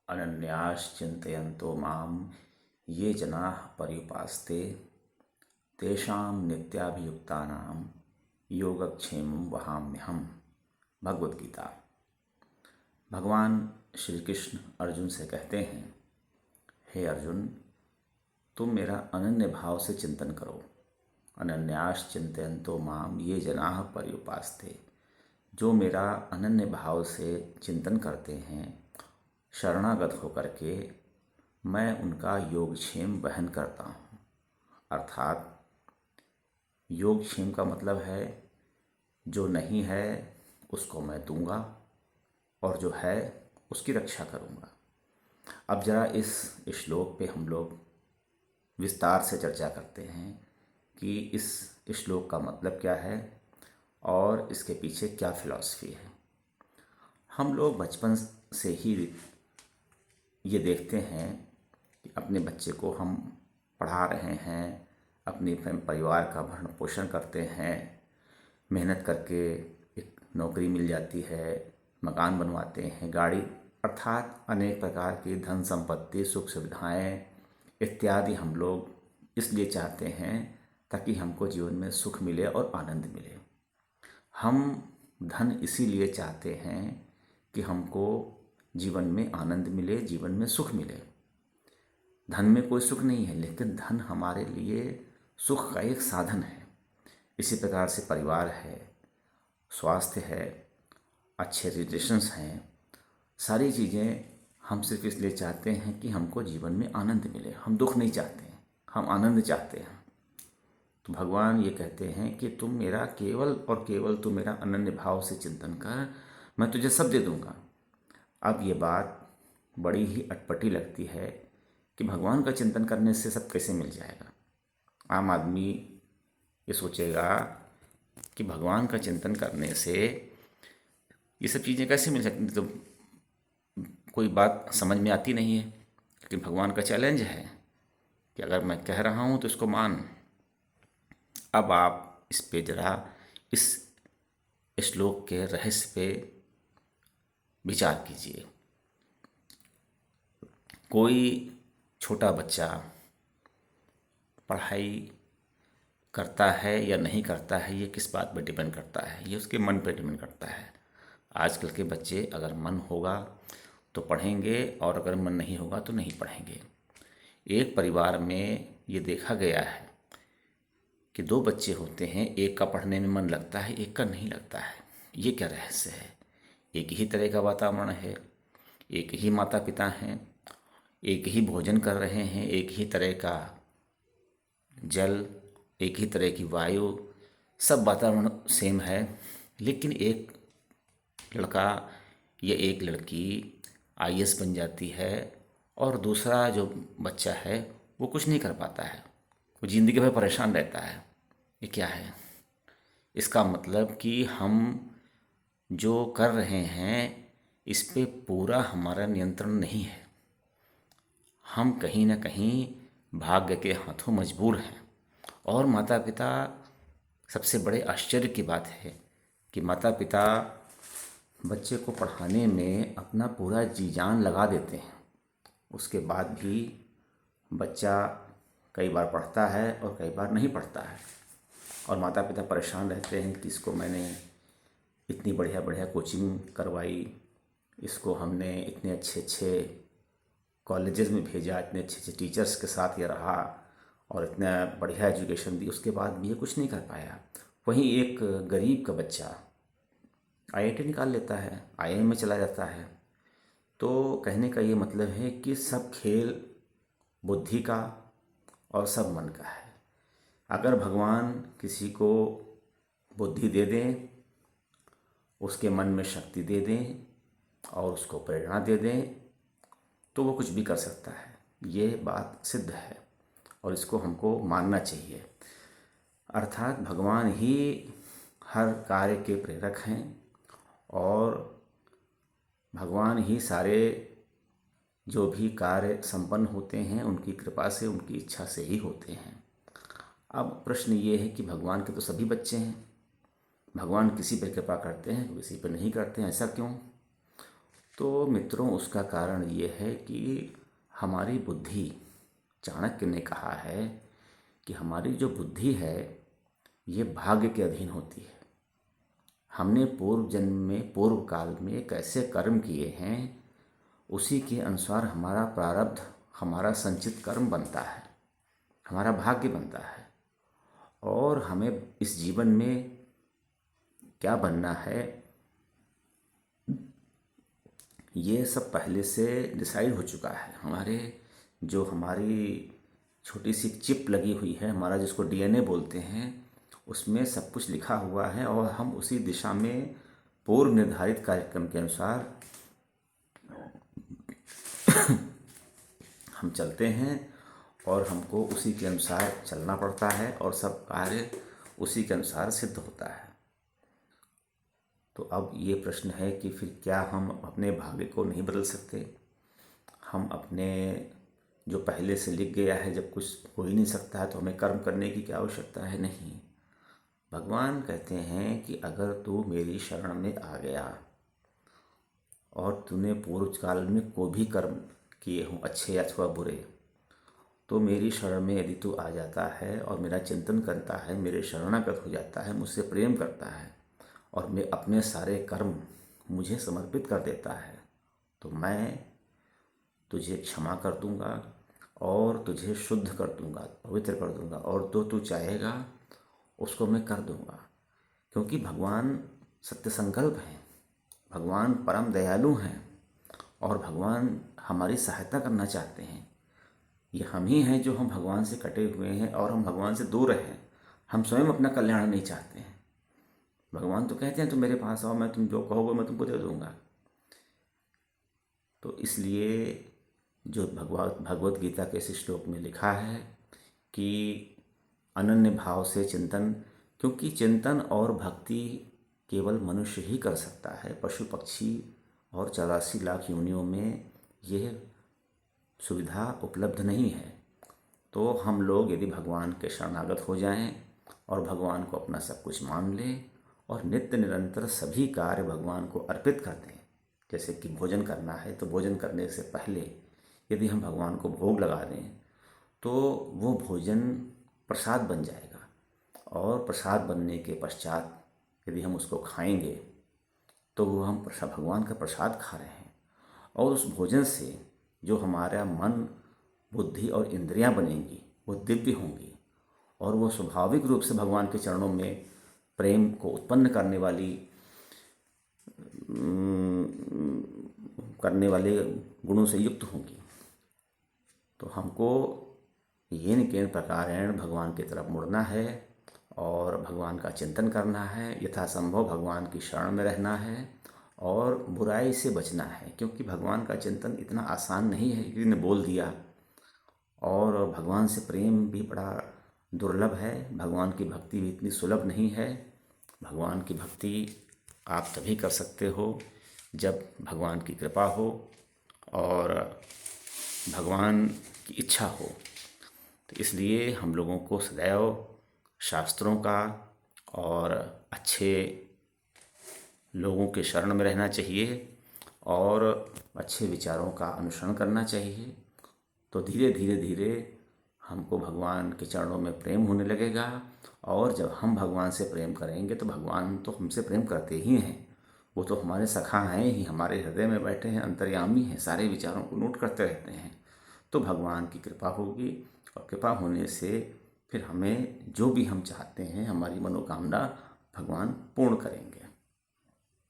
अनन्याश्चिन्तयन्तो मां ये जनाः पर्युपासते तेषां नित्याभियुक्तानां योगक्षेमं वहाम्यहम्। भगवद गीता। भगवान श्री कृष्ण अर्जुन से कहते हैं, हे अर्जुन, तुम मेरा अनन्य भाव से चिंतन करो। अनन्याश्चिन्तयन्तो माम ये जनाः पर्युपासते। जो मेरा अनन्य भाव से चिंतन करते हैं, शरणागत होकर के मैं उनका योगक्षेम वहन करता हूँ। अर्थात योगक्षेम का मतलब है जो नहीं है उसको मैं दूंगा और जो है उसकी रक्षा करूंगा। अब जरा इस श्लोक पे हम लोग विस्तार से चर्चा करते हैं कि इस श्लोक का मतलब क्या है और इसके पीछे क्या फिलॉसफी है। हम लोग बचपन से ही ये देखते हैं कि अपने बच्चे को हम पढ़ा रहे हैं, अपने परिवार का भरण पोषण करते हैं, मेहनत करके एक नौकरी मिल जाती है, मकान बनवाते हैं, गाड़ी, अर्थात अनेक प्रकार की धन संपत्ति, सुख सुविधाएं इत्यादि हम लोग इसलिए चाहते हैं ताकि हमको जीवन में सुख मिले और आनंद मिले। हम धन इसीलिए चाहते हैं कि हमको जीवन में आनंद मिले, जीवन में सुख मिले। धन में कोई सुख नहीं है, लेकिन धन हमारे लिए सुख का एक साधन है। इसी प्रकार से परिवार है, स्वास्थ्य है, अच्छे रिलेशंस हैं, सारी चीज़ें हम सिर्फ इसलिए चाहते हैं कि हमको जीवन में आनंद मिले। हम दुख नहीं चाहते हैं, हम आनंद चाहते हैं। तो भगवान ये कहते हैं कि तुम मेरा केवल और केवल तुम मेरा अनन्य भाव से चिंतन कर, मैं तुझे सब दे दूंगा। अब ये बात बड़ी ही अटपटी लगती है कि भगवान का चिंतन करने से सब कैसे मिल जाएगा। आम आदमी ये सोचेगा कि भगवान का चिंतन करने से ये सब चीज़ें कैसे मिल सकती, तो कोई बात समझ में आती नहीं है। लेकिन भगवान का चैलेंज है कि अगर मैं कह रहा हूँ तो इसको मान। अब आप इस पे जरा इस श्लोक के रहस्य पे विचार कीजिए। कोई छोटा बच्चा पढ़ाई करता है या नहीं करता है, ये किस बात पर डिपेंड करता है? ये उसके मन पर डिपेंड करता है। आजकल के बच्चे अगर मन होगा तो पढ़ेंगे और अगर मन नहीं होगा तो नहीं पढ़ेंगे। एक परिवार में ये देखा गया है कि दो बच्चे होते हैं, एक का पढ़ने में मन लगता है, एक का नहीं लगता है। ये क्या रहस्य है? एक ही तरह का वातावरण है, एक ही माता पिता हैं, एक ही भोजन कर रहे हैं, एक ही तरह का जल, एक ही तरह की वायु, सब वातावरण सेम है, लेकिन एक लड़का या एक लड़की आईएएस बन जाती है और दूसरा जो बच्चा है वो कुछ नहीं कर पाता है, वो ज़िंदगी भर परेशान रहता है। ये क्या है? इसका मतलब कि हम जो कर रहे हैं इस पे पूरा हमारा नियंत्रण नहीं है। हम कहीं ना कहीं भाग्य के हाथों मजबूर हैं। और माता पिता, सबसे बड़े आश्चर्य की बात है कि माता पिता बच्चे को पढ़ाने में अपना पूरा जी जान लगा देते हैं, उसके बाद भी बच्चा कई बार पढ़ता है और कई बार नहीं पढ़ता है। और माता पिता परेशान रहते हैं कि इसको मैंने इतनी बढ़िया बढ़िया कोचिंग करवाई, इसको हमने इतने अच्छे अच्छे कॉलेजेस में भेजा, इतने अच्छे अच्छे टीचर्स के साथ ये रहा और इतना बढ़िया एजुकेशन दी, उसके बाद भी ये कुछ नहीं कर पाया। वहीं एक गरीब का बच्चा आईआईटी निकाल लेता है, आईआईएम में चला जाता है। तो कहने का ये मतलब है कि सब खेल बुद्धि का और सब मन का है। अगर भगवान किसी को बुद्धि दे दें, उसके मन में शक्ति दे दें और उसको प्रेरणा दे दें तो वो कुछ भी कर सकता है। ये बात सिद्ध है और इसको हमको मानना चाहिए। अर्थात भगवान ही हर कार्य के प्रेरक हैं और भगवान ही सारे जो भी कार्य संपन्न होते हैं उनकी कृपा से, उनकी इच्छा से ही होते हैं। अब प्रश्न ये है कि भगवान के तो सभी बच्चे हैं, भगवान किसी पर कृपा करते हैं, किसी पर नहीं करते हैं, ऐसा क्यों? तो मित्रों, उसका कारण ये है कि हमारी बुद्धि, चाणक्य ने कहा है कि हमारी जो बुद्धि है ये भाग्य के अधीन होती है। हमने पूर्व जन्म में, पूर्व काल में कैसे कर्म किए हैं, उसी के अनुसार हमारा प्रारब्ध, हमारा संचित कर्म बनता है, हमारा भाग्य बनता है। और हमें इस जीवन में क्या बनना है, ये सब पहले से डिसाइड हो चुका है। हमारी छोटी सी चिप लगी हुई है, हमारा जिसको डीएनए बोलते हैं, उसमें सब कुछ लिखा हुआ है और हम उसी दिशा में पूर्व निर्धारित कार्यक्रम के अनुसार हम चलते हैं और हमको उसी के अनुसार चलना पड़ता है और सब कार्य उसी के अनुसार सिद्ध होता है। तो अब ये प्रश्न है कि फिर क्या हम अपने भाग्य को नहीं बदल सकते? हम अपने जो पहले से लिख गया है, जब कुछ हो ही नहीं सकता है तो हमें कर्म करने की क्या आवश्यकता है? नहीं। भगवान कहते हैं कि अगर तू मेरी शरण में आ गया और तूने पूर्व काल में कोई भी कर्म किए हों, अच्छे अथवा बुरे, तो मेरी शरण में यदि तू आ जाता है और मेरा चिंतन करता है, मेरे शरणागत हो जाता है, मुझसे प्रेम करता है और मैं अपने सारे कर्म मुझे समर्पित कर देता है, तो मैं तुझे क्षमा कर दूंगा और तुझे शुद्ध कर दूंगा, पवित्र कर दूंगा, और जो तू चाहेगा उसको मैं कर दूंगा। क्योंकि भगवान सत्य संकल्प हैं, भगवान परम दयालु हैं और भगवान हमारी सहायता करना चाहते हैं। ये हम ही हैं जो हम भगवान से कटे हुए हैं और हम भगवान से दूर हैं। हम स्वयं अपना कल्याण नहीं चाहते हैं। भगवान तो कहते हैं तुम मेरे पास आओ, मैं तुम जो कहोगे मैं तुमको दे दूंगा। तो इसलिए जो भगवत गीता के इस श्लोक में लिखा है कि अनन्य भाव से चिंतन, क्योंकि चिंतन और भक्ति केवल मनुष्य ही कर सकता है। पशु पक्षी और 84 लाख योनियों में यह सुविधा उपलब्ध नहीं है। तो हम लोग यदि भगवान के शरणागत हो जाएं और भगवान को अपना सब कुछ मान लें और नित्य निरंतर सभी कार्य भगवान को अर्पित कर दें, जैसे कि भोजन करना है तो भोजन करने से पहले यदि हम भगवान को भोग लगा दें तो वो भोजन प्रसाद बन जाएगा, और प्रसाद बनने के पश्चात यदि हम उसको खाएंगे तो वो हम भगवान का प्रसाद खा रहे हैं। और उस भोजन से जो हमारा मन, बुद्धि और इंद्रियां बनेंगी वो दिव्य होंगी और वो स्वाभाविक रूप से भगवान के चरणों में प्रेम को उत्पन्न करने वाले गुणों से युक्त होंगी। तो हमको येन केन प्रकारेण भगवान की तरफ मुड़ना है और भगवान का चिंतन करना है, यथासंभव भगवान की शरण में रहना है और बुराई से बचना है, क्योंकि भगवान का चिंतन इतना आसान नहीं है। किसी ने बोल दिया, और भगवान से प्रेम भी बड़ा दुर्लभ है, भगवान की भक्ति भी इतनी सुलभ नहीं है। भगवान की भक्ति आप तभी कर सकते हो जब भगवान की कृपा हो और भगवान की इच्छा हो। तो इसलिए हम लोगों को सदैव शास्त्रों का और अच्छे लोगों के शरण में रहना चाहिए और अच्छे विचारों का अनुसरण करना चाहिए। तो धीरे धीरे धीरे हमको भगवान के चरणों में प्रेम होने लगेगा, और जब हम भगवान से प्रेम करेंगे तो भगवान तो हमसे प्रेम करते ही हैं। वो तो हमारे सखा हैं ही, हमारे हृदय में बैठे हैं, अंतर्यामी हैं, सारे विचारों को नोट करते रहते हैं। तो भगवान की कृपा होगी और कृपा होने से फिर हमें जो भी हम चाहते हैं, हमारी मनोकामना भगवान पूर्ण करेंगे।